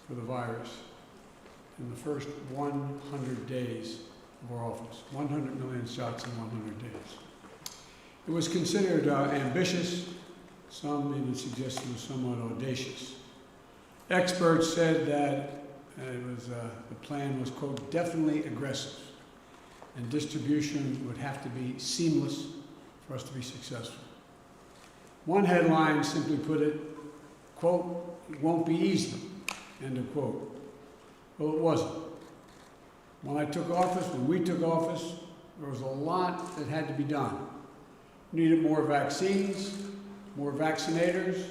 for the virus in the first 100 days of our office. 100 million shots in 100 days. It was considered ambitious. Some even suggested it was somewhat audacious. Experts said that the plan was, quote, definitely aggressive, and distribution would have to be seamless for us to be successful. One headline simply put it, quote, it won't be easy, end of quote. Well, it wasn't. When we took office, there was a lot that had to be done. We needed more vaccines, more vaccinators,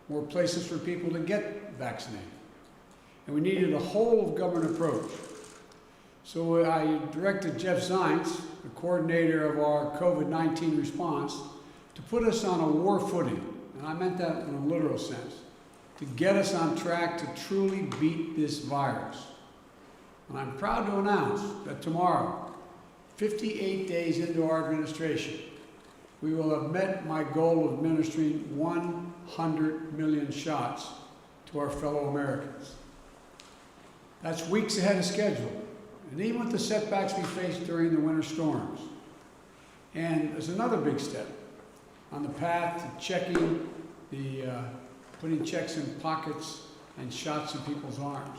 more places for people to get vaccinated. And we needed a whole-of-government approach. So I directed Jeff Zients, the coordinator of our COVID-19 response, to put us on a war footing, and I meant that in a literal sense, to get us on track to truly beat this virus. And I'm proud to announce that tomorrow, 58 days into our administration, we will have met my goal of administering 100 million shots to our fellow Americans. That's weeks ahead of schedule, and even with the setbacks we faced during the winter storms. And there's another big step on the path to putting checks in pockets and shots in people's arms.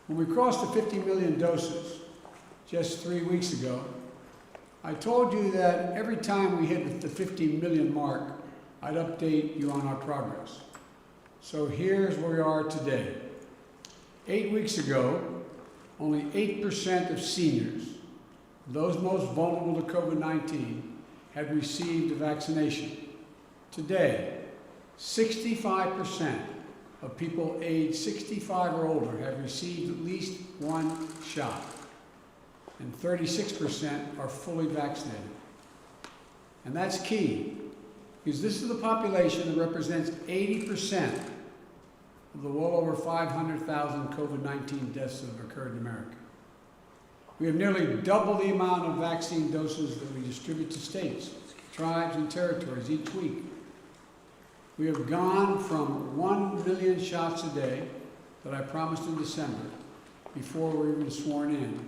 When we crossed the 50 million doses just 3 weeks ago, I told you that every time we hit the 50 million mark, I'd update you on our progress. So here's where we are today. 8 weeks ago, only 8% of seniors, those most vulnerable to COVID-19, had received a vaccination. Today, 65% of people aged 65 or older have received at least one shot, and 36% are fully vaccinated. And that's key, because this is the population that represents 80% of the well over 500,000 COVID-19 deaths that have occurred in America. We have nearly double the amount of vaccine doses that we distribute to states, tribes, and territories each week. We have gone from 1 million shots a day that I promised in December, before we were even sworn in,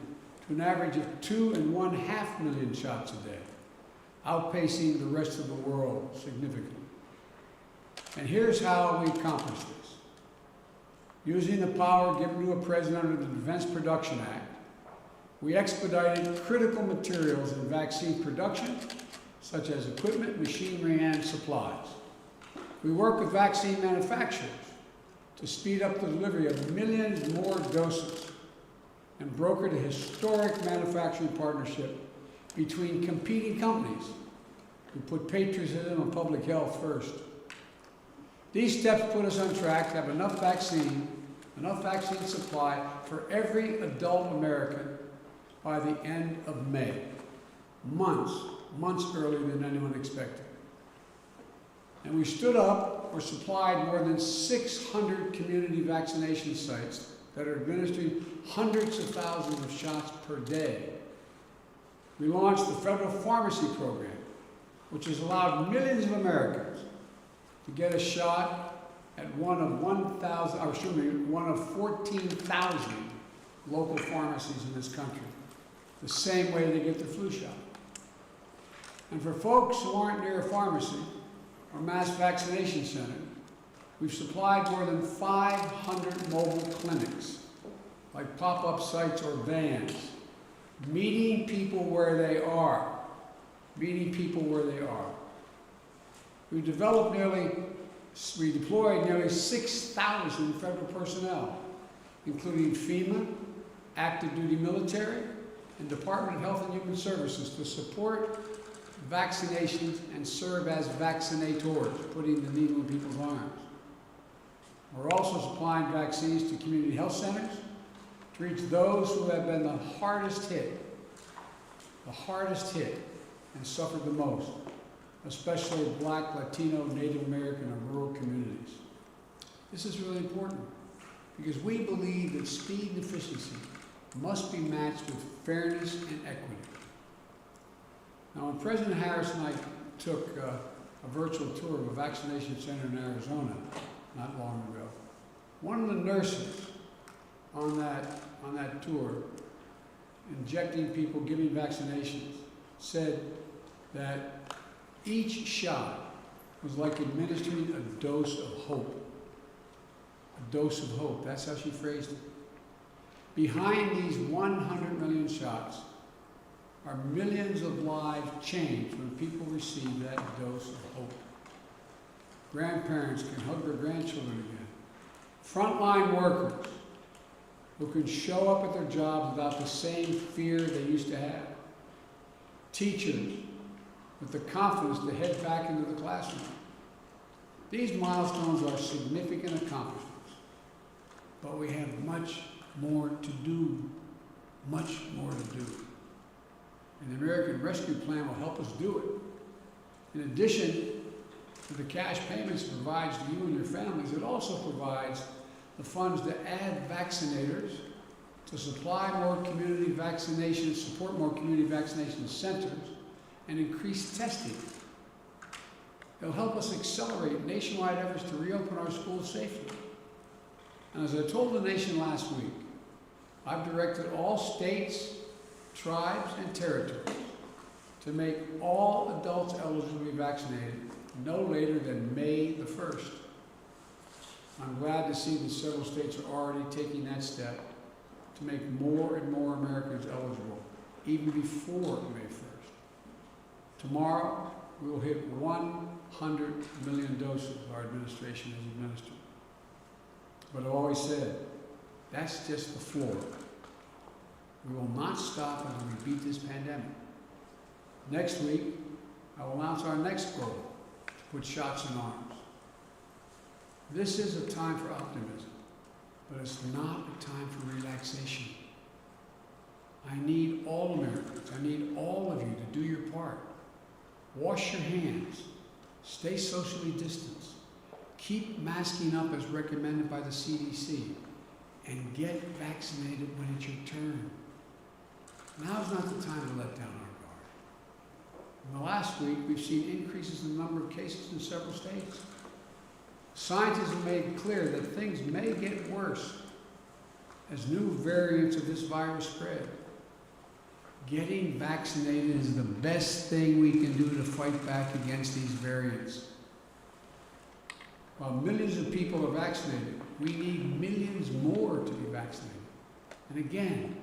to an average of 2.5 million shots a day, outpacing the rest of the world significantly. And here's how we accomplished this. Using the power given to a president under the Defense Production Act, we expedited critical materials in vaccine production, such as equipment, machinery, and supplies. We work with vaccine manufacturers to speed up the delivery of millions more doses and brokered a historic manufacturing partnership between competing companies who put patriotism and public health first. These steps put us on track to have enough vaccine supply for every adult American by the end of May, months earlier than anyone expected. And we stood up or supplied more than 600 community vaccination sites that are administering hundreds of thousands of shots per day. We launched the federal pharmacy program, which has allowed millions of Americans to get a shot at one of 14,000 local pharmacies in this country, the same way they get the flu shot. And for folks who aren't near a pharmacy or mass vaccination center, we've supplied more than 500 mobile clinics, like pop-up sites or vans, meeting people where they are. We deployed nearly 6,000 federal personnel, including FEMA, active duty military, and Department of Health and Human Services to support vaccinations and serve as vaccinators, putting the needle in people's arms. We're also supplying vaccines to community health centers to reach those who have been the hardest hit and suffered the most, especially Black, Latino, Native American, and rural communities. This is really important because we believe that speed and efficiency must be matched with fairness and equity. Now, when President Harris and I took a virtual tour of a vaccination center in Arizona not long ago, One of the nurses on that tour, injecting people, giving vaccinations, said that each shot was like administering a dose of hope. A dose of hope. That's how she phrased it. Behind these 100 million shots are millions of lives changed when people receive that dose of hope. Grandparents can hug their grandchildren again. Frontline workers who can show up at their jobs without the same fear they used to have. Teachers with the confidence to head back into the classroom. These milestones are significant accomplishments, but we have much more to do, much more to do. And the American Rescue Plan will help us do it. In addition to the cash payments it provides to you and your families, it also provides the funds to add vaccinators, to supply more community vaccinations, support more community vaccination centers, and increase testing. It'll help us accelerate nationwide efforts to reopen our schools safely. And as I told the nation last week, I've directed all states, tribes, and territories to make all adults eligible to be vaccinated no later than May the 1st. I'm glad to see that several states are already taking that step to make more and more Americans eligible, even before May 1st. Tomorrow, we will hit 100 million doses our administration has administered. But I've always said, that's just the floor. We will not stop until we beat this pandemic. Next week, I will announce our next goal, to put shots in arms. This is a time for optimism, but it's not a time for relaxation. I need all Americans, I need all of you to do your part. Wash your hands, stay socially distanced, keep masking up as recommended by the CDC, and get vaccinated when it's your turn. Now's not the time to let down our guard. In the last week, we've seen increases in the number of cases in several states. Scientists have made clear that things may get worse as new variants of this virus spread. Getting vaccinated is the best thing we can do to fight back against these variants. While millions of people are vaccinated, we need millions more to be vaccinated. And again,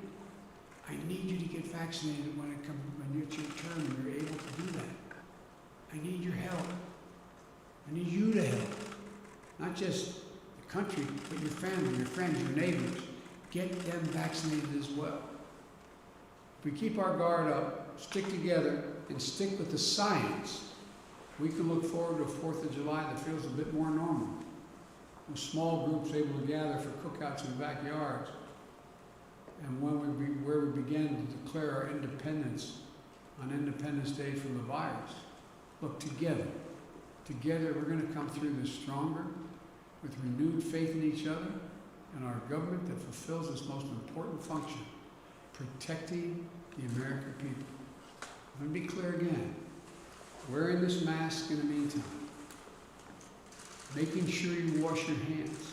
I need you to get vaccinated when it's your turn and you're able to do that. I need your help. I need you to help. Not just the country, but your family, your friends, your neighbors. Get them vaccinated as well. If we keep our guard up, stick together, and stick with the science, we can look forward to a 4th of July that feels a bit more normal. With small groups able to gather for cookouts in backyards. And where we begin to declare our independence on Independence Day from the virus. Look, together we're going to come through this stronger, with renewed faith in each other and our government that fulfills its most important function, protecting the American people. I'm going to be clear again. Wearing this mask in the meantime, making sure you wash your hands,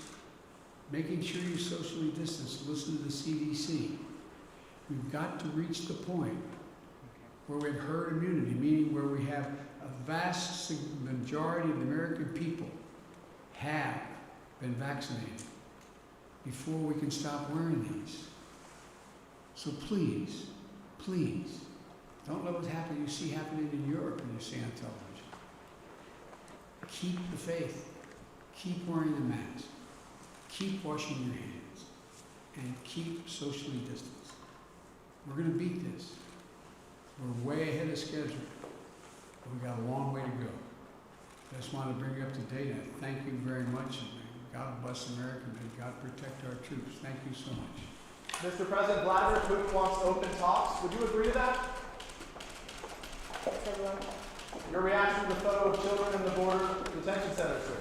making sure you socially distance, listen to the CDC. We've got to reach the point where we have herd immunity, meaning where we have a vast majority of the American people have been vaccinated before we can stop wearing these. So please, please, don't let what you see happening in Europe and you see on television. Keep the faith. Keep wearing the mask. Keep washing your hands. And keep socially distanced. We're going to beat this. We're way ahead of schedule. But we've got a long way to go. I just want to bring you up to date. And thank you very much. And God bless America and God protect our troops. Thank you so much. Mr. President, Vladimir Putin wants to open talks. Would you agree to that? Your reaction to the photo of children in the border detention center, sir?